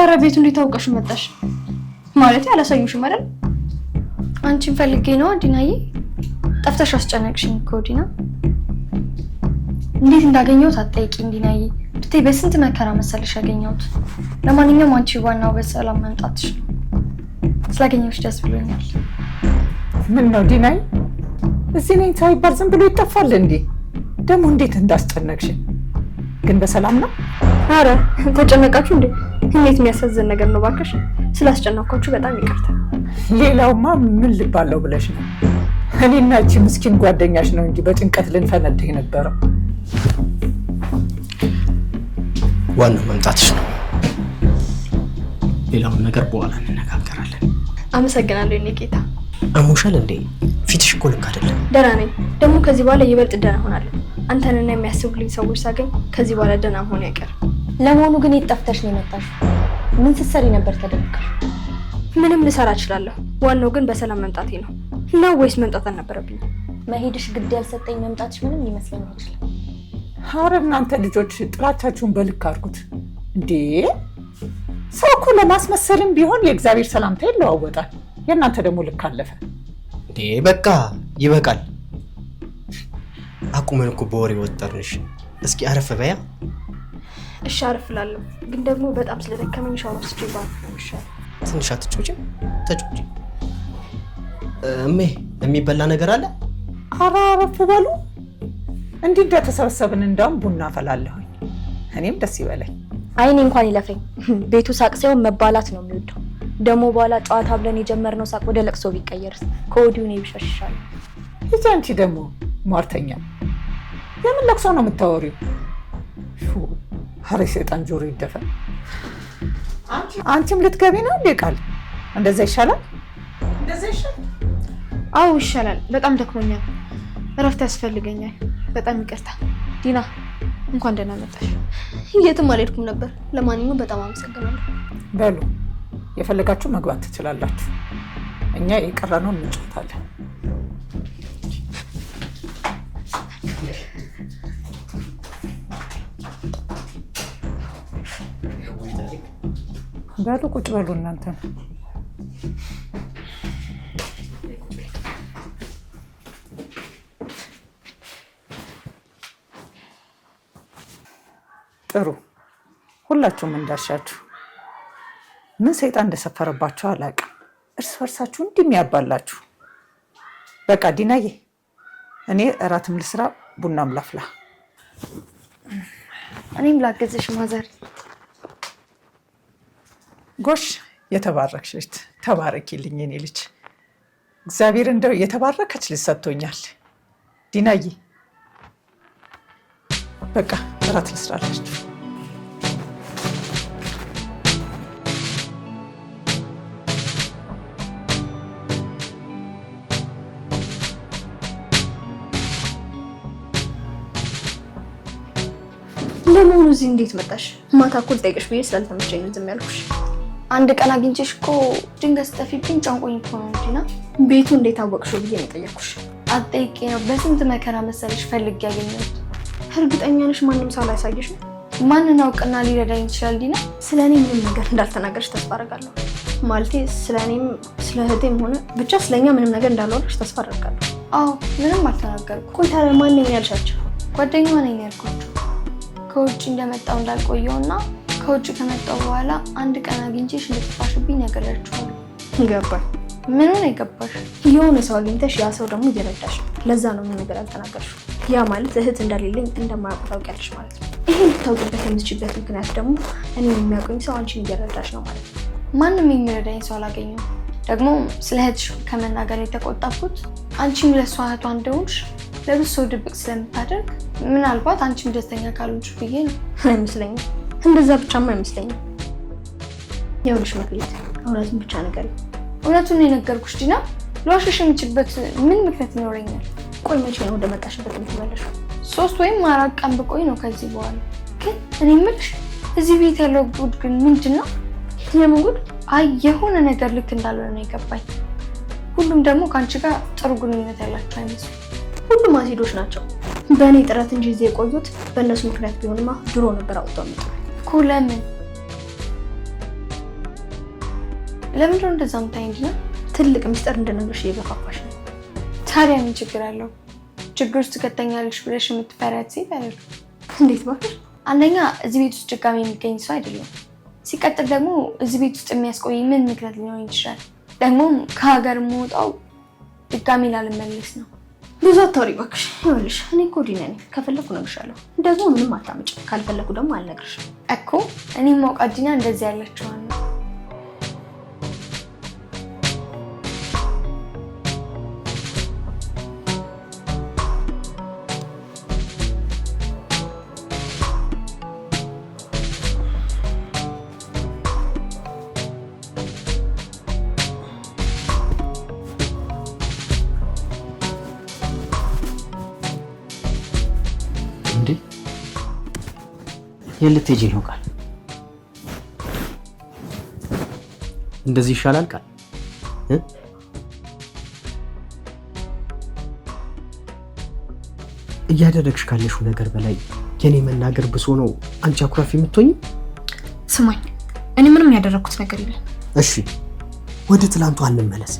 አረ ቤቱ እንዴት ታውቀሽ መጣሽ? ማለት ያላሳዩሽም አይደል? አንቺን ፈልጌ ነው ዲናዬ። ጠፍተሽ አስጨነቅሽኝ እኮ ዲና። እንዴት እንዳገኘሁት አትጠይቂኝ ዲናዬ። ብታይ በስንት መከራ መሰለሽ ያገኘሁት። ለማንኛውም አንቺ ዋናው በሰላም መምጣትሽ ነው። ስላገኘሁሽ ደስ ብሎኛል። ምን ነው ዲናዬ? እዚህ ነኝ ሳይባል ዝም ብሎ ይጠፋል እንዴ? ደግሞ እንዴት እንዳስጨነቅሽኝ። ግን በሰላም ነው? አረ ተጨነቃችሁ እንዴ? እንዴት የሚያሳዝን ነገር ነው ባክሽ። ስላስጨነቅኳችሁ በጣም ይቅርታ። ሌላውማ ምን ልባለው ብለሽ ነው? እኔና እቺ ምስኪን ጓደኛሽ ነው እንጂ በጭንቀት ልንፈነድህ ነበረው። ዋናው መምጣትሽ ነው። ሌላውን ነገር በኋላ እንነጋገራለን። አመሰግናለሁ የኔ ጌታ። አሞሻል እንዴ? ፊትሽ እኮ ልክ አይደለም። ደህና ነኝ። ደግሞ ከዚህ በኋላ ይበልጥ ደህና ሆናለሁ። አንተንና የሚያስቡልኝ ሰዎች ሳገኝ ከዚህ በኋላ ደህና ሆነ ያቀር። ለመሆኑ ግን የጠፍተሽ ነው የመጣሽ? ምን ስትሰሪ ነበር ተደብቀሽ? ምንም ልሰራ እችላለሁ። ዋናው ግን በሰላም መምጣቴ ነው። እና ወይስ መምጣት አልነበረብኝ? መሄድሽ ግድ ያልሰጠኝ መምጣትሽ ምንም ሊመስለኝ አይችልም። ኧረ እናንተ ልጆች ጥላቻችሁን በልክ አድርጉት እንዴ! ሰው እኮ ለማስመሰልም ቢሆን የእግዚአብሔር ሰላምታ ይለዋወጣል። የእናንተ ደግሞ ልክ አለፈ እንዴ! በቃ ይበቃል። አቁመን እኮ በወሬ ወጠርንሽ። እስኪ አረፍ በያ። እሺ አረፍ እላለሁ፣ ግን ደግሞ በጣም ስለደከመኝ ሻወር ወስጄ ባርፍ ነው የሚሻለው። ትንሽ አትጮጪ? ተጮጪ። እሜ የሚበላ ነገር አለ? ኧረ አረፍ በሉ። እንዲህ እንደተሰበሰብን እንዳውም ቡና አፈላለሁኝ። እኔም ደስ ይበለኝ። አይኔ እንኳን ይለፈኝ። ቤቱ ሳቅ ሳይሆን መባላት ነው የሚወደው። ደግሞ በኋላ ጨዋታ ብለን የጀመርነው ሳቅ ወደ ለቅሶ ቢቀየርስ? ከወዲሁ ነው ይብሻሽሻል። ይሄ አንቺ ደግሞ ሟርተኛ። የምን ለቅሶ ነው የምታወሪው? ኧረ ሰይጣን ጆሮ ይደፈን። አንቺም ልትገቢ ነው እንዴ? ቃል እንደዛ ይሻላል? እንደዛ ይሻላል? አዎ ይሻላል። በጣም ደክሞኛል፣ እረፍት ያስፈልገኛል። በጣም ይቅርታ ዲና። እንኳን ደህና መጣሽ። የትም አልሄድኩም ነበር። ለማንኛውም በጣም አመሰግናለሁ። በሉ የፈለጋችሁ መግባት ትችላላችሁ። እኛ የቀረነውን እንጫወታለን። በሉ ቁጭ በሉ እናንተ። ጥሩ፣ ሁላችሁም እንዳሻችሁ። ምን ሰይጣን እንደሰፈረባችሁ አላውቅም። እርስ በርሳችሁ እንዲህ የሚያባላችሁ። በቃ ዲናዬ፣ እኔ እራትም ልስራ ቡናም ላፍላ። እኔም ላገዝሽ ማዘር። ጎሽ፣ የተባረክሽ ልጅ፣ ተባረኪልኝ የኔ ልጅ። እግዚአብሔር እንደው የተባረከች ልጅ ሰጥቶኛል። ዲናዬ፣ በቃ እራት ልስራላችሁ። ለመሆኑ እዚህ እንዴት መጣሽ? ማታ እኮ ልጠይቅሽ ብዬ ስላልተመቸኝ ነው ዝም ያልኩሽ። አንድ ቀን አግኝቼሽ እኮ ድንገት ስጠፊብኝ ጨንቆኝ እኮ ነው እንጂ ና። ቤቱ እንዴት አወቅሽው ብዬ ነው የጠየቅኩሽ። አትጠይቄ ነው። በስንት መከራ መሰለሽ ፈልጌ ያገኘሁት። እርግጠኛ ነሽ ማንም ሰው አላሳየሽ ነው? ማንን አውቅና ሊረዳኝ ይችላል ዲና? ስለ እኔ ምንም ነገር እንዳልተናገርሽ ተስፋ አደርጋለሁ። ማለቴ ስለ እኔም ስለ እህቴም ሆነ ብቻ ስለኛ ምንም ነገር እንዳልወራሽ ተስፋ አደርጋለሁ። አዎ፣ ምንም አልተናገርኩም። ቆይ ታዲያ ማን ነኝ ያልሻቸው? ጓደኛዋ ነኝ ያልኳቸው። ከውጭ እንደመጣው እንዳልቆየውና ከውጭ ከመጣው በኋላ አንድ ቀን አግኝቼሽ እንድትፋሽብኝ ነገራችኋለሁ። ገባኝ። ምን ሆነ የገባሽ? የሆነ ሰው አግኝተሽ ያ ሰው ደግሞ እየረዳሽ ነው። ለዛ ነው ምን ነገር ያልተናገርሽው። ያ ማለት እህት እንደሌለኝ እንደማያውቁ ታውቂያለሽ ማለት ነው። ይሄ ልታውቂበት የምትችይበት ምክንያት ደግሞ እኔ የሚያውቁኝ ሰው አንቺን እየረዳሽ ነው ማለት ነው። ማንም የሚረዳኝ ሰው አላገኘሁም። ደግሞ ስለ እህትሽ ከመናገር የተቆጣሁት አንቺም ለእሷ እህቷ እንደሆንሽ ለብዙ ሰው ድብቅ ስለምታደርግ ምናልባት አንቺም ደስተኛ ካልሆንሽ ብዬ ነው። አይመስለኝም። እንደዛ ብቻማ አይመስለኝም። ይኸውልሽ መክሊት፣ እውነቱን ብቻ ነገር እውነቱን የነገርኩሽ ዲና። ለዋሽሽ የምችልበት ምን ምክንያት ይኖረኛል? ቆይ መቼ ነው ወደ መጣሽበት የምትመለሺው? 3 ወይም 4 ቀን ብቆይ ነው ከዚህ በኋላ። ግን እኔ የምልሽ እዚህ ቤት ያለው ጉድ ግን ምንድን ነው? የምን ጉድ? አይ የሆነ ነገር ልክ እንዳልሆነ ነው የገባኝ። ሁሉም ደግሞ ከአንቺ ጋር ጥሩ ግንኙነት ያላቸው አይመስሉም። ሁሉም አሲዶች ናቸው። በእኔ ጥረት እንጂ እዚህ የቆዩት በእነሱ ምክንያት ቢሆንማ ድሮ ነበር አውጥተው መጣ። እኮ ለምን? ለምንድነው እንደዛ የምታይኝ ነው? ትልቅ ሚስጥር እንድነግርሽ እየገፋፋሽ ነው። ታዲያ ምን ችግር አለው? ችግር ውስጥ ትከተኛለሽ ብለሽ የምትፈሪያት ሴት አይደለም። እንዴት እባክሽ? አንደኛ እዚህ ቤት ውስጥ ድጋሚ የሚገኝ ሰው አይደለም። ሲቀጥል ደግሞ እዚህ ቤት ውስጥ የሚያስቆይ ምን ምክንያት ሊኖር ይችላል? ደግሞም ከሀገር የምወጣው ድጋሚ ላልመለስ ነው። ብዙ አታውሪ እባክሽ። ይኸውልሽ እኔ እኮ ዲና ነኝ። ከፈለኩ እነግርሻለሁ፣ ደግሞ ምንም አታመጭም። ካልፈለኩ ደግሞ አልነግርሽም እኮ። እኔም ማውቃት ዲና እንደዚህ ያለችዋን ነው። የልትሄጂ ነው ቃል? እንደዚህ ይሻላል ቃል? እያደረግሽ ካለሽው ነገር በላይ የኔ መናገር ብሶ ነው አንቺ አኩራፊ የምትሆኝ? ስማኝ፣ እኔ ምንም ያደረኩት ነገር የለም። እሺ ወደ ትላንቱ አንመለስ።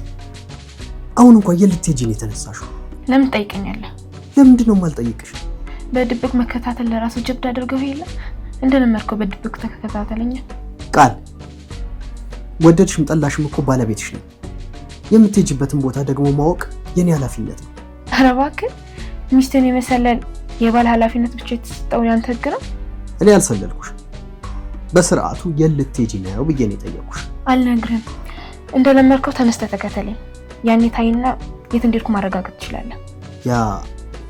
አሁን እንኳን የልትሄጂ ነው የተነሳሽው። ለምን ትጠይቀኛለህ? ለምንድን ነው የማልጠይቅሽ? በድብቅ መከታተል ለራሱ ጀብድ አድርገው የለ እንደነመርከው በድብቅ ተከታተለኝ። ቃል ወደድሽም ጠላሽም እኮ ባለቤትሽ ነው። የምትሄጂበትን ቦታ ደግሞ ማወቅ የኔ ኃላፊነት ነው። ኧረ እባክህ፣ ሚስትን የመሰለል የባል ኃላፊነት ብቻ የተሰጠው ያንተ ህግ ነው። እኔ አልሰለልኩሽ። በስርዓቱ የልትሄጂ ነው ብዬ ነው የጠየኩሽ። አልነግርህም። እንደነመርከው ተነስተህ ተከተለኝ። ያኔ ታይና የት እንደሄድኩ ማረጋገጥ ትችላለህ። ያ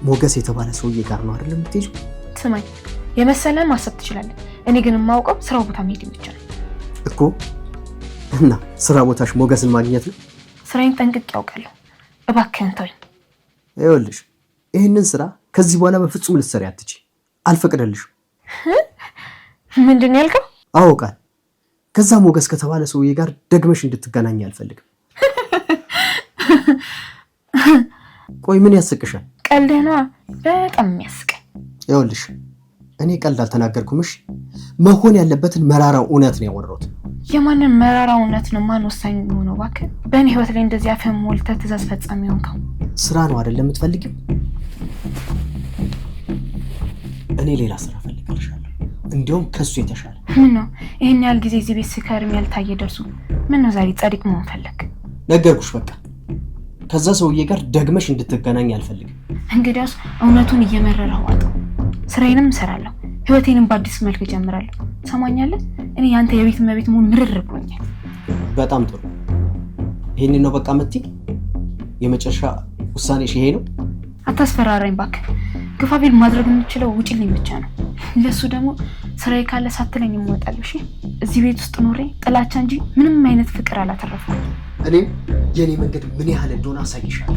ሞገስ የተባለ ሰውዬ ጋር ነው አይደል የምትሄጂው? ስማኝ፣ የመሰለን ማሰብ ትችላለህ። እኔ ግን የማውቀው ስራው ቦታ መሄድ ብቻ ነው እኮ። እና ስራ ቦታሽ ሞገስን ማግኘት ነው? ስራዬን ጠንቅቄ ያውቃለሁ። እባክህን ተወኝ። ይኸውልሽ ይህንን ስራ ከዚህ በኋላ በፍጹም ልትሰሪ አትችይ። አልፈቅድልሽም። ምንድን ነው ያልከው? አውቃል። ከዛ ሞገስ ከተባለ ሰውዬ ጋር ደግመሽ እንድትገናኝ አልፈልግም። ቆይ ምን ያስቅሻል? ቀልድህ ነዋ። በጣም የሚያስቀኝ። ይኸውልሽ እኔ ቀልድ አልተናገርኩም። እሺ መሆን ያለበትን መራራው እውነት ነው ያወራሁት። የማንን መራራ እውነት ነው? ማን ወሳኝ ሆነው? እባክህ በእኔ ህይወት ላይ እንደዚህ አፍህን ሞልተህ ትእዛዝ ፈጻሚ ሆንከው። ስራ ነው አይደለም የምትፈልጊው? እኔ ሌላ ስራ ፈልግልሻለሁ፣ እንዲያውም ከሱ የተሻለ። ምን ነው ይሄን ያህል ጊዜ እዚህ ቤት ስከርም ያልታየ ደርሶ ምን ነው ዛሬ ጻድቅ መሆን ፈለግ? ነገርኩሽ በቃ። ከዛ ሰውዬ ጋር ደግመሽ እንድትገናኝ አልፈልግም። እንግዲያውስ እውነቱን እየመረረው ዋጠው። ስራዬንም እሰራለሁ፣ ህይወቴንም በአዲስ መልክ እጀምራለሁ። ሰማኛለህ? እኔ ያንተ የቤት እመቤት መሆን ምርር ብሎኛል። በጣም ጥሩ። ይሄንን ነው በቃ የምትይኝ? የመጨረሻ ውሳኔሽ ይሄ ነው? አታስፈራራኝ እባክህ። ግፋቢል ማድረግ የምችለው ውጪልኝ ብቻ ነው። ለሱ ደግሞ ስራዬ ካለ ሳትለኝ እወጣለሁ። እሺ እዚህ ቤት ውስጥ ኖሬ ጥላቻ እንጂ ምንም አይነት ፍቅር አላተረፍኩም። እኔም የኔ መንገድ ምን ያህል እንደሆነ አሳይሻለሁ።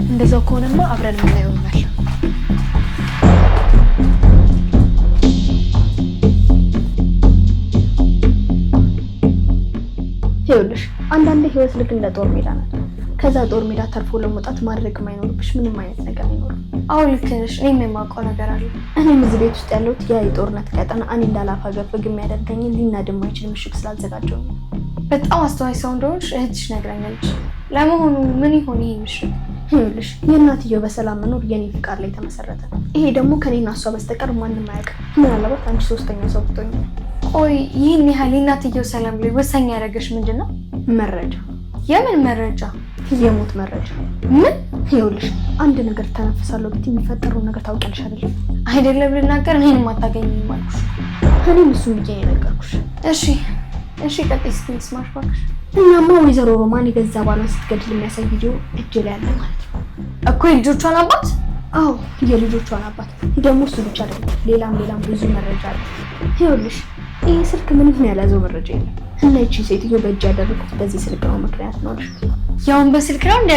እንደዛው ከሆነማ አብረን የምናየው ይሆናል። ይኸውልሽ አንዳንዴ ህይወት ልክ እንደ ጦር ሜዳ ናት። ከዛ ጦር ሜዳ ተርፎ ለመውጣት ማድረግ የማይኖርብሽ ምንም አይነት ነገር አይኖርም። አዎ ልክ ነሽ። እኔም የማውቀው ነገር አለ። እኔም እዚህ ቤት ውስጥ ያለሁት ያ የጦርነት ቀጠና እኔ እንዳላፋገፍግ የሚያደርገኝን ሊናድ የማይችል ምሽግ ስላዘጋጀው ነው። በጣም አስተዋይ ሰው እንደሆንሽ እህትሽ ነግራኛለች። ለመሆኑ ምን ይሆን ይሄ ምሽግ? ይኸውልሽ የእናትየው በሰላም መኖር የኔ ፍቃድ ላይ ተመሰረተ። ይሄ ደግሞ ከኔና እሷ በስተቀር ማንም አያውቅም። ምናልባት አንቺ ሶስተኛ ሰው ብትሆኚ። ቆይ ይህን ያህል የእናትየው ሰላም ላይ ወሳኝ ያደረገሽ ምንድን ነው? መረጃ። የምን መረጃ? የሞት መረጃ። ምን? ይኸውልሽ አንድ ነገር ተነፍሳለሁ ብትይ የሚፈጠረውን ነገር ታውቂያለሽ አይደለም? አይደለም ልናገር እኔንም አታገኝም አልኩሽ። እኔም እሱን ብዬ የነገርኩሽ። እሺ ቀጥይ እስኪ ልስማሽ እባክሽ። እናማ ወይዘሮ ሮማን የገዛ ባሏን ስትገድል የሚያሳይ ቪዲዮ እጅ ላይ ያለ ማለት ነው እኮ። የልጆቿን አባት? አዎ የልጆቿን አባት። ደግሞ እሱ ብቻ አይደለም፣ ሌላም ብዙ መረጃ አለ። ይኸውልሽ ይህ ስልክ ምንም ያልያዘው መረጃ የለም እና ይቺ ሴትዮ በእጅ ያደረኩት በዚህ ስልክ ነው ምክንያት ነው። ያውን በስልክ ነው እንዴ?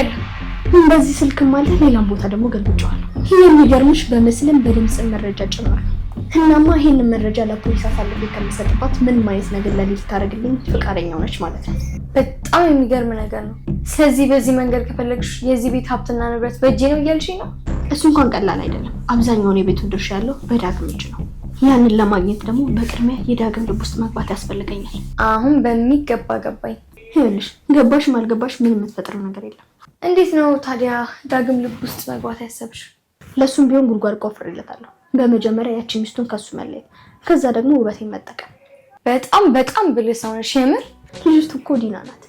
በዚህ ስልክ ማለት ሌላም ቦታ ደግሞ ገልብጨዋለሁ። ይሄ የሚገርምሽ በምስልም በድምጽም መረጃ ጭምር ነው። እናማ ይሄንን መረጃ ለፖሊስ አሳልፌ ከምሰጥባት ምንም አይነት ነገር ለሊት ታደርግልኝ ፈቃደኛ ሆነች ማለት ነው። በጣም የሚገርም ነገር ነው። ስለዚህ በዚህ መንገድ ከፈለግሽ የዚህ ቤት ሀብትና ንብረት በእጄ ነው እያልሽኝ ነው? እሱ እንኳን ቀላል አይደለም። አብዛኛውን የቤቱን ድርሻ ያለው በዳግም እጅ ነው። ያንን ለማግኘት ደግሞ በቅድሚያ የዳግም ልብ ውስጥ መግባት ያስፈልገኛል። አሁን በሚገባ ገባኝ። ይኸውልሽ ገባሽም አልገባሽ ምንም የምትፈጥረው ነገር የለም። እንዴት ነው ታዲያ ዳግም ልብ ውስጥ መግባት ያሰብሽ? ለሱም ቢሆን ጉድጓድ ቆፍሬለታለሁ። በመጀመሪያ ያቺ ሚስቱን ከሱ መለየት፣ ከዛ ደግሞ ውበቴን መጠቀም። በጣም ብልህ ሰው ነሽ የምር። ልጅቱ እኮ ዲና ናት።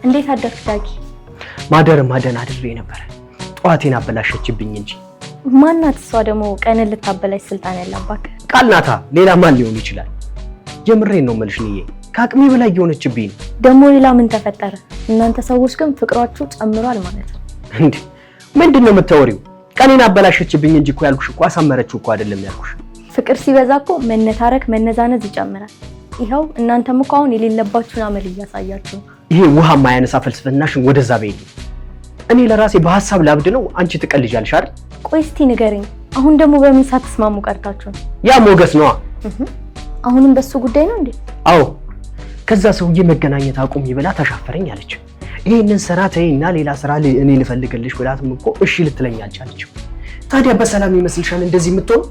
እንዴት አደርክ ዳጊ? ማደን አድሬ ነበር። ጠዋቴን አበላሸችብኝ እንጂ። ማናት እሷ ደግሞ ቀንን ልታበላሽ ስልጣን ያለባት? ቃል ናታ። ሌላ ማን ሊሆን ይችላል? የምሬን ነው የምልሽ ንዬ፣ ከአቅሜ በላይ የሆነችብኝ ነው። ደግሞ ሌላ ምን ተፈጠረ? እናንተ ሰዎች ግን ፍቅሯችሁ ጨምሯል ማለት ነው እንዴ? ምንድነው የምታወሪው? ቀኔን አበላሸችብኝ እንጂ እኮ ያልኩሽ እኮ አሳመረችው እኮ አይደለም ያልኩሽ። ፍቅር ሲበዛ እኮ መነታረክ መነዛነዝ ይጨምራል። ይኸው እናንተም እኮ አሁን የሌለባችሁን አመል እያሳያችሁ ነው። ይሄ ውሃ ማያነሳ ፍልስፍናሽን ወደዛ በይልኝ። እኔ ለራሴ በሐሳብ ላብድ ነው፣ አንቺ ትቀልጃለሽ አይደል? ቆይ እስቲ ንገረኝ፣ አሁን ደግሞ በምን ሳትስማሙ ቀርታችሁ ነው? ያ ሞገስ ነዋ። አሁንም በሱ ጉዳይ ነው እንዴ? አዎ፣ ከዛ ሰውዬ መገናኘት አቁም ይብላ ተሻፈረኝ አለች። ይሄንን ስራ ተይና ሌላ ስራ እኔ ልፈልግልሽ ብላትም እኮ እሺ ልትለኝ አልቻለችም። ታዲያ በሰላም ይመስልሻል እንደዚህ የምትሆን?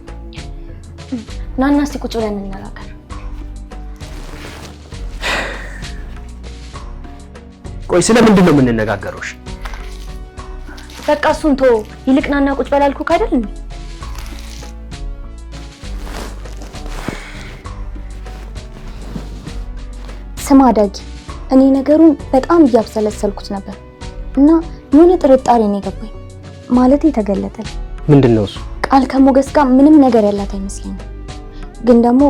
ናና እስቲ ቁጭ ብለን እንነጋገር። ቆይ ስለምንድን ነው የምንነጋገረው? በቃ እሱን ተው፣ ይልቅ ናና ቁጭ በላልኩህ አይደል እንዴ? ስማ ዳጊ፣ እኔ ነገሩን በጣም እያብሰለሰልኩት ነበር እና የሆነ ጥርጣሬ ነው የገባኝ። ማለት ተገለጠልኝ። ምንድነው እሱ? ቃል ከሞገስ ጋር ምንም ነገር ያላት አይመስለኝም። ግን ደግሞ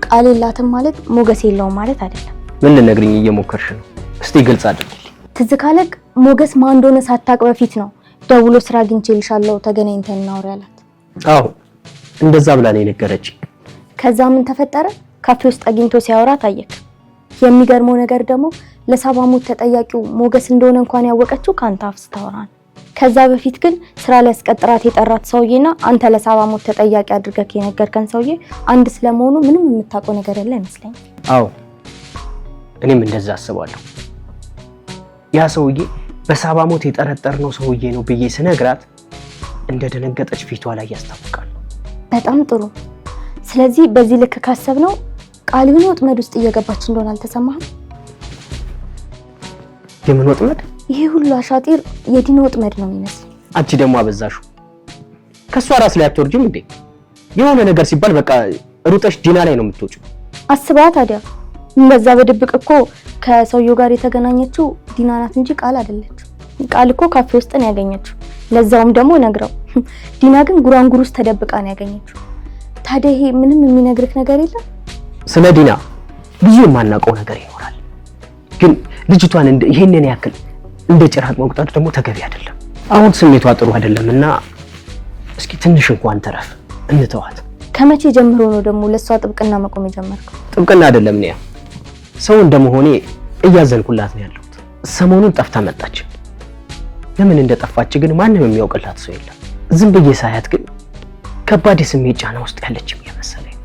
ቃል የላትም ማለት ሞገስ የለውም ማለት አይደለም። ምን ልነግርኝ እየሞከርሽ ነው? እስቲ ግልጽ አድርጊ። ትዝ ካለቅ ሞገስ ማን እንደሆነ ሳታቅ በፊት ነው ደውሎ ስራ አግኝቼልሻለሁ ተገናኝተን እናውራ ያላት። አዎ እንደዛ ብላ ነው የነገረችኝ። ከዛ ምን ተፈጠረ? ካፌ ውስጥ አግኝቶ ሲያወራ ታየክ። የሚገርመው ነገር ደግሞ ለሳባ ሞት ተጠያቂው ሞገስ እንደሆነ እንኳን ያወቀችው ካንተ አፍ ስታወራ ነው። ከዛ በፊት ግን ስራ ሊያስቀጥራት የጠራት ሰውዬና አንተ ለሳባ ሞት ተጠያቂ አድርገህ የነገርከን ሰውዬ አንድ ስለመሆኑ ምንም የምታውቀው ነገር ያለ አይመስለኝም። አዎ እኔም እንደዛ አስባለሁ። ያ ሰውዬ በሳባ ሞት የጠረጠርነው ሰውዬ ነው ብዬ ስነግራት እንደደነገጠች ፊቷ ላይ ያስታውቃል። በጣም ጥሩ። ስለዚህ በዚህ ልክ ካሰብነው ቃሊውን ወጥመድ ውስጥ እየገባች እንደሆነ አልተሰማህም? የምን ወጥመድ? ይሄ ሁሉ አሻጢር የዲና ወጥመድ ነው የሚመስል። አንቺ ደግሞ አበዛሹ። ከሷ ራስ ላይ አትወርጂም እንዴ? የሆነ ነገር ሲባል በቃ ሩጠሽ ዲና ላይ ነው የምትወጪው። አስባ ታዲያ በዛ በድብቅ እኮ ከሰውየው ጋር የተገናኘችው ዲና ናት እንጂ ቃል አይደለችም። ቃል እኮ ካፌ ውስጥ ነው ያገኘችው፣ ለዛውም ደግሞ ነግረው። ዲና ግን ጉራንጉር ውስጥ ተደብቃ ነው ያገኘችው። ታዲያ ይሄ ምንም የሚነግርህ ነገር የለም? ስለ ዲና ብዙ የማናውቀው ነገር ይኖራል። ግን ልጅቷን ይሄንን ያክል እንደ ጭራቅ መቁጠር ደግሞ ተገቢ አይደለም። አሁን ስሜቷ ጥሩ አይደለምና እስኪ ትንሽ እንኳን ተረፍ እንተዋት። ከመቼ ጀምሮ ነው ደግሞ ለሷ ጥብቅና መቆም የጀመርከው? ጥብቅና አይደለም ነው ሰው እንደመሆኔ እያዘንኩላት ነው ያለሁት። ሰሞኑን ጠፍታ መጣች። ለምን እንደጠፋች ግን ማንም የሚያውቅላት ሰው የለም። ዝም ብዬ ሳያት ግን ከባድ የስሜት ጫና ውስጥ ያለችም የመሰለኝ።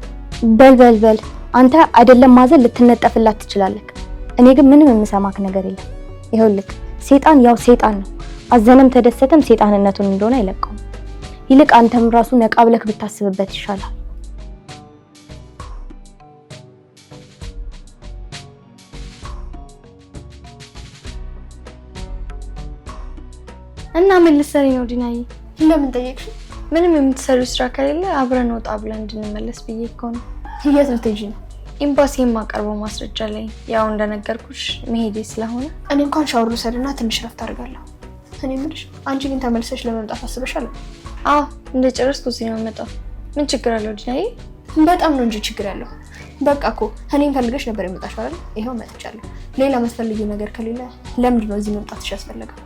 በል አንተ አይደለም ማዘን ልትነጠፍላት ትችላለህ። እኔ ግን ምንም የምሰማክ ነገር የለም። ይኸውልህ ሴጣን ያው ሴጣን ነው። አዘነም ተደሰተም ሴጣንነቱን እንደሆነ አይለቀውም። ይልቅ አንተም ራሱ ነቃ ብለህ ብታስብበት ይሻላል። እና ምን ልትሰሪ ነው ዲናዬ? ለምን ጠየቅሽ? ምንም የምትሰሪው ስራ ከሌለ አብረን ወጣ ብለን እንድንመለስ ብዬ እኮ ነው። የት ልትሄጂ ነው? ኤምባሲ የማቀርበው ማስረጃ ላይ ያው እንደነገርኩሽ መሄዴ ስለሆነ እኔ እንኳን ሻወር ልውሰድና ትንሽ ረፍት አድርጋለሁ። እኔ የምልሽ አንቺ ግን ተመልሰሽ ለመምጣት አስበሻል? አዎ እንደጨረስኩ እዚህ ነው የምመጣው። ምን ችግር አለው ዲናዬ? በጣም ነው እንጂ ችግር ያለው። በቃ እኮ እኔን ፈልገሽ ነበር የመጣሽው አይደል? ይሄው መጥቻለሁ። ሌላ መስፈልጊው ነገር ከሌለ ለምንድን ነው እዚህ መምጣትሽ ያስፈለገው?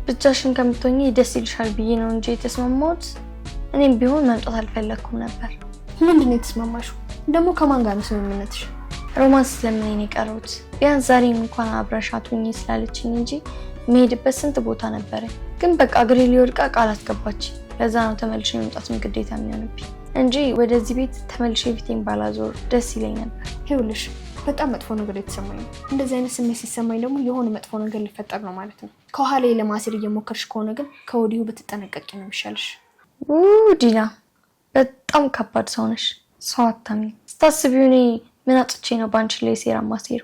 ብቻሽን ከምትሆኚ ደስ ይልሻል ብዬ ነው እንጂ የተስማማሁት። እኔም ቢሆን መምጣት አልፈለኩም ነበር። ምንድን ነው የተስማማሽው? ደግሞ ከማን ጋር ነው ስምምነትሽ? ሮማንስ ስለምን ነው የቀረሁት? ቢያንስ ዛሬም እንኳን አብረሻት ሁኚ ስላለችኝ እንጂ መሄድበት ስንት ቦታ ነበረ። ግን በቃ እግሬ ሊወድቃ ቃል አስገባች። ለዛ ነው ተመልሼ መምጣቱን ግዴታ የሚሆንብኝ እንጂ ወደዚህ ቤት ተመልሼ ፊቴን ባላዞር ደስ ይለኝ ነበር። ይኸውልሽ በጣም መጥፎ ነገር የተሰማኝ ነው። እንደዚህ አይነት ስሜት ሲሰማኝ ደግሞ የሆነ መጥፎ ነገር ሊፈጠር ነው ማለት ነው። ከኋላ ለማሰር እየሞከርሽ ከሆነ ግን ከወዲሁ ብትጠነቀቂ ነው የሚሻልሽ። ዲና በጣም ከባድ ሰው ነሽ። ሰው አታምኚ። ስታስቢው እኔ ምን አጥቼ ነው ባንቺ ላይ ሴራ ማሴሩ?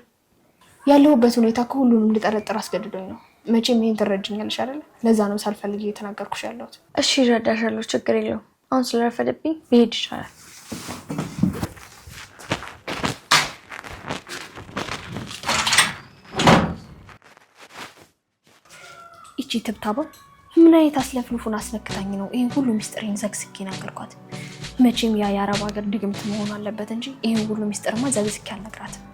ያለሁበት ሁኔታ ከሁሉንም እንድጠረጥር አስገድዶኝ ነው። መቼም ይሄን ትረጅኛለሽ አይደል? ለዛ ነው ሳልፈልግ እየተናገርኩሽ ያለሁት። እሺ እረዳሻለሁ፣ ችግር የለውም። አሁን ስለረፈደብኝ ብሄድ ይሻላል። ይቺ ትብታባ ምን አይነት አስለፍልፉን አስነክታኝ ነው ይሄን ሁሉ ሚስጥሬን ዘግዝኬ ነገርኳት። መቼም ያ የአረብ ሀገር ድግምት መሆን አለበት እንጂ ይሄን ሁሉ ሚስጥርማ ዘግዝኬ አልነግራትም።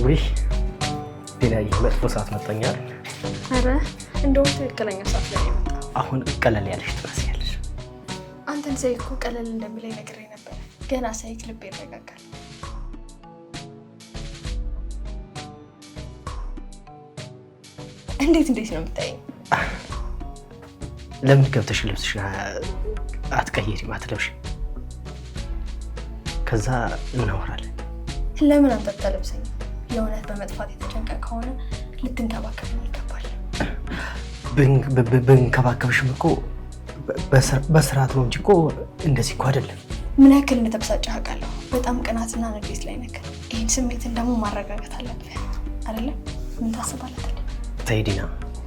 ወይ ዲናዬ መጥፎ ሰዓት መጣኛል። አረ እንደውም ትክክለኛ ሰዓት ላይ መጣ። አሁን ቀለል ያለሽ ትመስያለሽ። አንተን ሳይ እኮ ቀለል እንደሚለኝ ነግሬ ነበር። ገና ሳይክ ልቤ ይረጋጋል። እንዴት ነው የምታየኝ? ለምን ገብተሽ ልብስሽን አትቀይሪም አትለብሽም? ከዛ እናወራለን። ለምን አንተ አትለብሰኝም? የእውነት በመጥፋት የተጨንቀ ከሆነ ልትንከባከብኝ ይገባል። ብንከባከብሽም እኮ በስርዓት ነው እንጂ እኮ እንደዚህ እኮ አይደለም። ምን ያክል እንደተበሳጨህ አውቃለሁ። በጣም ቅናትና ንዴት ላይ ነህ። ይህን ስሜትን ደግሞ ማረጋጋት አለብህ አይደለ? ምን ታስባለህ? ተይ ዲና፣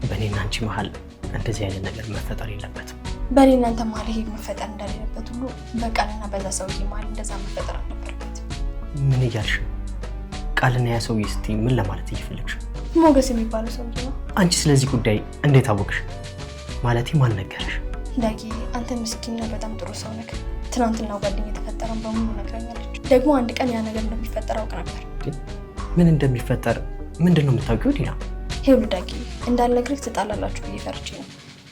በእኔና አንቺ መሀል እንደዚህ አይነት ነገር መፈጠር የለበትም። በእኔ እናንተ መሀል ይሄ መፈጠር እንደሌለበት ሁሉ በቃልና በዛ ሰውዬ መሀል እንደዛ መፈጠር አልነበረበት። ምን እያልሽ ነው? ቃልና ያ ሰውዬ ስትይ ምን ለማለት እየፈለግሽ? ሞገስ የሚባለው ሰውዬ ነው። አንቺ ስለዚህ ጉዳይ እንዴት አወቅሽ? ማለቴ ማን ነገረሽ? ዳጊ፣ አንተ ምስኪንና በጣም ጥሩ ሰው ነህ። ትናንትና ጓደኛ የተፈጠረውን በሙሉ ነግራኛለች። ደግሞ አንድ ቀን ያ ነገር እንደሚፈጠር አውቅ ነበር። ምን እንደሚፈጠር ምንድን ነው የምታውቂው ዲና? ሄሉ ዳጊ፣ እንዳልነግርህ ትጣላላችሁ ብዬ ፈርቼ ነው።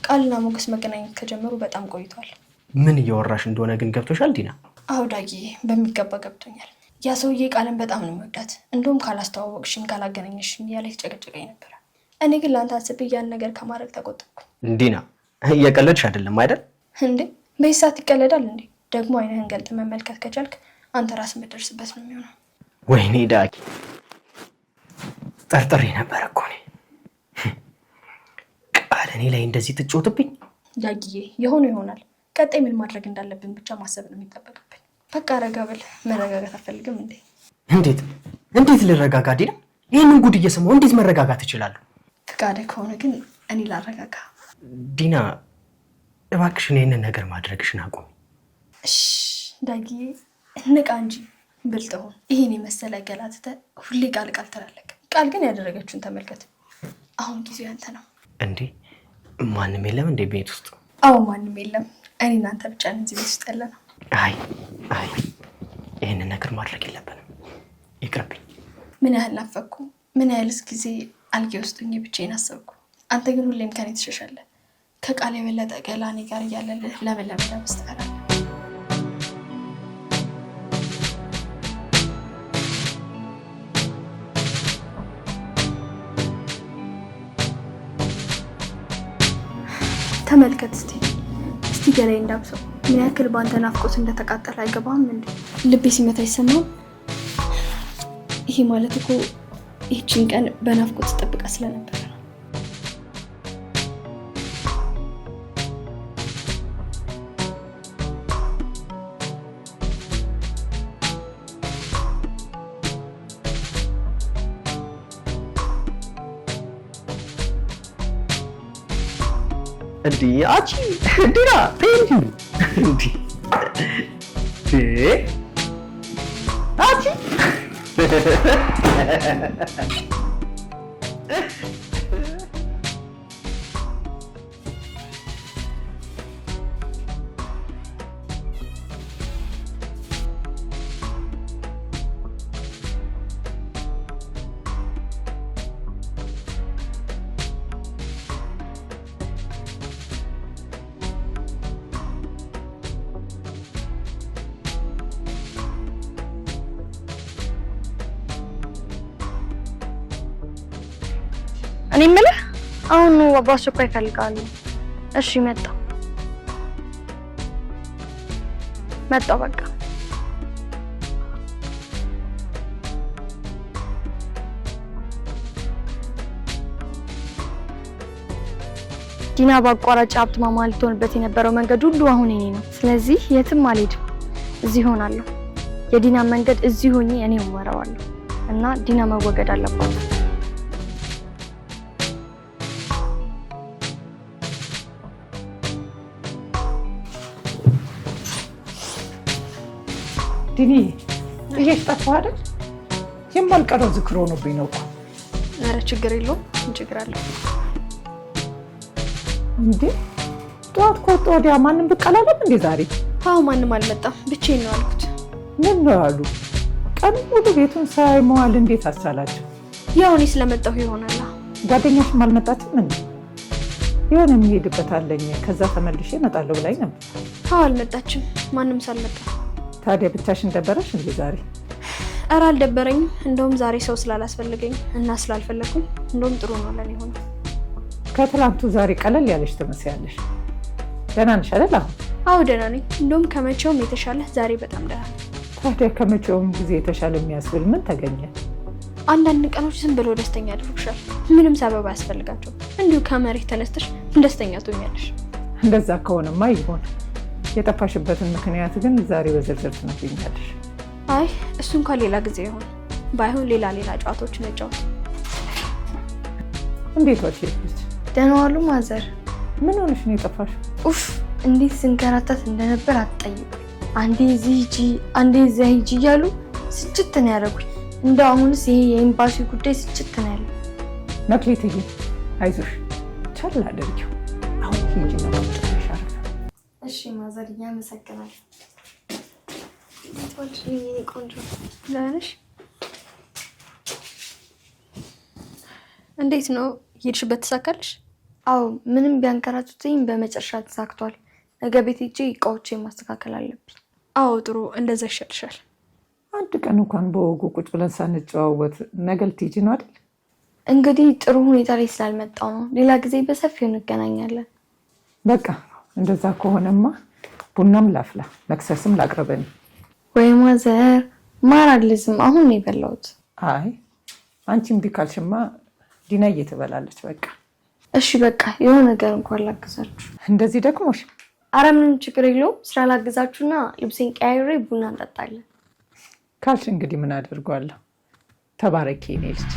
ቃልና ሞገስ መገናኘት ከጀመሩ በጣም ቆይቷል። ምን እያወራሽ እንደሆነ ግን ገብቶሻል ዲና? አዎ ዳጊ፣ በሚገባ ገብቶኛል። ያ ሰውዬ ቃልን በጣም ነው የሚወዳት። እንደውም ካላስተዋወቅሽኝ ካላገናኘሽኝ እያለ የተጨቀጨቀኝ ነበረ። እኔ ግን ለአንተ አስቤ ያን ነገር ከማድረግ ተቆጠብኩ። ዲና እየቀለድሽ አይደለም አይደል? እንዴ በይሳት ይቀለዳል እንዴ? ደግሞ አይንህን ገልጥ መመልከት ከቻልክ አንተ ራስህ የምትደርስበት ነው የሚሆነው። ወይኔ ዳጊ ጠርጥሬ ነበር እኮ እኔ። ቃል እኔ ላይ እንደዚህ ትጮትብኝ? ዳጊዬ የሆነ ይሆናል። ቀጣይ ምን ማድረግ እንዳለብን ብቻ ማሰብ ነው የሚጠበቅብን። በቃ ረጋ በል። መረጋጋት አትፈልግም እንዴ? እንዴት ልረጋጋ ዲና? ይህንን ጉድ እየሰማሁ እንዴት መረጋጋት እችላለሁ? ፍቃደ ከሆነ ግን እኔ ላረጋጋ። ዲና እባክሽን ይህንን ነገር ማድረግሽን አቁሚ። እሺ ዳጊዬ ንቃ እንጂ ብልጥ ሁን። ይህን የመሰለ ገላትተ ሁሌ ቃል ትላለህ። ቃል ግን ያደረገችውን ተመልከት። አሁን ጊዜው ያንተ ነው። እንዴ ማንም የለም እንዴ ቤት ውስጥ? አዎ ማንም የለም። እኔ እናንተ ብቻ ነን እዚህ ቤት ውስጥ ያለ ነው። አይ ይህንን ነገር ማድረግ የለብንም፣ ይቅርብኝ። ምን ያህል ናፈኩ፣ ምን ያህልስ ጊዜ አልጌ ውስጥ ሆኜ ብቻዬን አሰብኩ። አንተ ግን ሁሌም ከኔ ትሸሻለህ። ከቃል የበለጠ ገላ እኔ ጋር እያለልህ ለምን በስተቀር ተመልከት እስቲ ገላይ እንዳብሰው ምን ያክል በአንተ ናፍቆት እንደተቃጠለ አይገባም እንዴ? ልቤ ሲመታ ይሰማል። ይሄ ማለት እኮ ይህችን ቀን በናፍቆት ተጠብቃ ስለነበር ነው። እንዲ አቺ ዲና ቴንጂ እንዲ አቺ እኔ የምልህ አሁን በአስቸኳይ እፈልጋለሁ። እሺ መጣሁ በቃ ዲና በአቋራጭ ሀብት ማማ ልትሆንበት የነበረው መንገድ ሁሉ አሁን እኔ ነው። ስለዚህ የትም አልሄድም፣ እዚህ ሆናለሁ። የዲና መንገድ እዚህ ሆኜ እኔ እመራዋለሁ እና ዲና መወገድ አለባት። ዲኒ ጥዬሽ ጠፋሁ አይደል? የማልቀረው ዝክር ሆኖብኝ ነው እኮ። ኧረ ችግር የለውም። ምን ችግር አለው እንዴ? ጠዋት ከወጣ ወዲያ ማንም ብቅ አላለም እንዴ ዛሬ? አዎ ማንም አልመጣም፣ ብቻዬን ነው አልኩት። ምን ነው ያሉ? ቀን ሙሉ ቤቱን ሳይ መዋል እንዴት አስቻላቸው? ያው እኔ ስለመጣሁ ይሆናል። ጓደኛሽም አልመጣችም እንዴ? የሆነ የሚሄድበት አለኝ ከዛ ተመልሼ እመጣለሁ ብላኝ ነበር። አዎ አልመጣችም፣ ማንም ሳልመጣ። ታዲያ ብቻሽን ደበረሽ እንዴ ዛሬ? ኧረ አልደበረኝም። እንደውም ዛሬ ሰው ስላላስፈለገኝ እና ስላልፈለኩኝ እንደውም ጥሩ ነው ለኔ ሆነ። ከትላንቱ ዛሬ ቀለል ያለሽ ትመስያለሽ። ደህና ነሽ አይደል? አዎ ደህና ነኝ። እንደውም ከመቼውም የተሻለ ዛሬ በጣም ደህና ነኝ። ታዲያ ከመቼውም ጊዜ የተሻለ የሚያስብል ምን ተገኘ? አንዳንድ ቀኖች ዝም ብሎ ደስተኛ ያደርጉሻል። ምንም ሰበብ አያስፈልጋቸው። እንዲሁ ከመሬት ተነስተሽ ደስተኛ ትሆኛለሽ። እንደዛ ከሆነማ ይሆን። የጠፋሽበትን ምክንያት ግን ዛሬ በዝርዝር ትነግሪኛለሽ። አይ እሱ እንኳን ሌላ ጊዜ ይሆን፣ ባይሆን ሌላ ጨዋታዎችን እንጫወት። እንዴት ዋልሽ? ደህና ዋሉ ማዘር። ምን ሆነሽ ነው የጠፋሽው? ኡፍ እንዴት ስንከራተት እንደነበር አትጠይቁ። አንዴ እዚህ ሂጂ አንዴ እዚያ ሂጂ እያሉ ስጭት ነው ያደረጉኝ። እንደው አሁንስ ይሄ የኤምባሲ ጉዳይ ስጭት ነው ያለው። መክሊትዬ አይዞሽ፣ ቻል አድርጊው። አሁን ሂጂ ነው ወጥተሽ አረፈ። እሺ ማዘር ያመሰግናል። ወልሽ ቆንጆ ደህና ነሽ? እንዴት ነው የሄድሽበት? ተሳካልሽ? አዎ ምንም ቢያንከራቱትኝ በመጨረሻ ተሳክቷል። ነገ ቤት ሂጂ እቃዎቼን ማስተካከል አለብኝ። አዎ ጥሩ፣ እንደዛ ይሻልሻል። አንድ ቀን እንኳን በወጉ ቁጭ ብለን ሳንጨዋወት ነገ ልትሄጂ ነው አይደል? እንግዲህ ጥሩ ሁኔታ ላይ ስላልመጣው ነው። ሌላ ጊዜ በሰፊው እንገናኛለን። በቃ እንደዛ ከሆነማ ቡናም ላፍላ መክሰስም ላቅርበን። ወይ ማዘር ማር አልዝም አሁን ነው የበላሁት። አይ አንቺም ቢካልሽማ ዲናዬ ትበላለች። በቃ እሺ በቃ የሆነ ነገር እንኳን ላግዛችሁ። እንደዚህ ደክሞሽ? አረ ምንም ችግር የለውም። ስራ ላግዛችሁና ልብሴን ቀያይሬ ቡና እንጠጣለን ካልሽ እንግዲህ ምን አደርገዋለሁ። ተባረኪ የኔ ልጅ።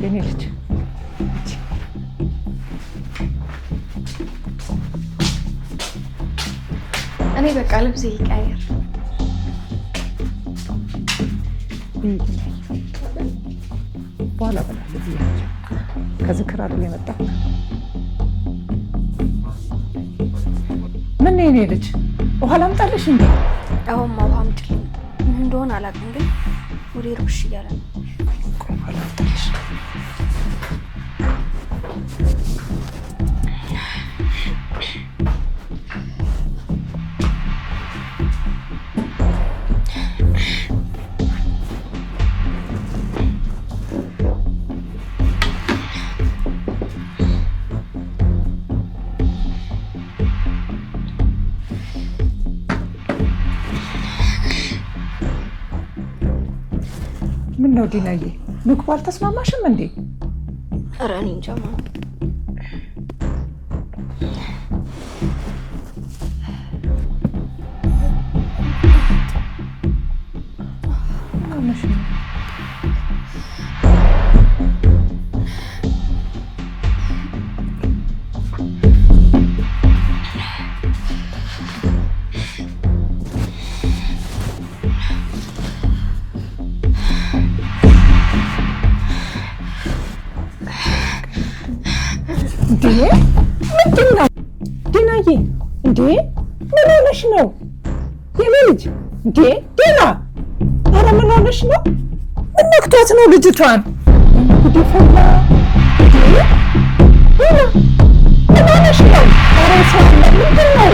የኔ ልጅ እኔ በቃ ልብሴ ይቀያየር። በኋላ በላለሁ ብያቸው ከዝክር አይደል የመጣው። ምን የኔ ልጅ ውሃ ላምጣልሽ እንዴ? አሁን ውሃ አምጪልኝ። ምን እንደሆነ አላውቅም፣ ግን ወደ ርብሽ እያለ ነው። ውሃ ላምጣልሽ። ምን ነው ዲናዬ፣ ምግቡ አልተስማማሽም እንዴ? ኧረ እኔ እንጃ ማማ። ምንድን ነው ዲናዬ? እንዴ ምን ሆነሽ ነው የኔ ልጅ? እንዴ ዲና፣ ኧረ ምን ሆነሽ ነው? ምን ነክቷት ነው ልጅቷን? ጉድ ፈላ። ዲና ምን ሆነሽ ነው? ኧረ ሰው ምንድን ነው?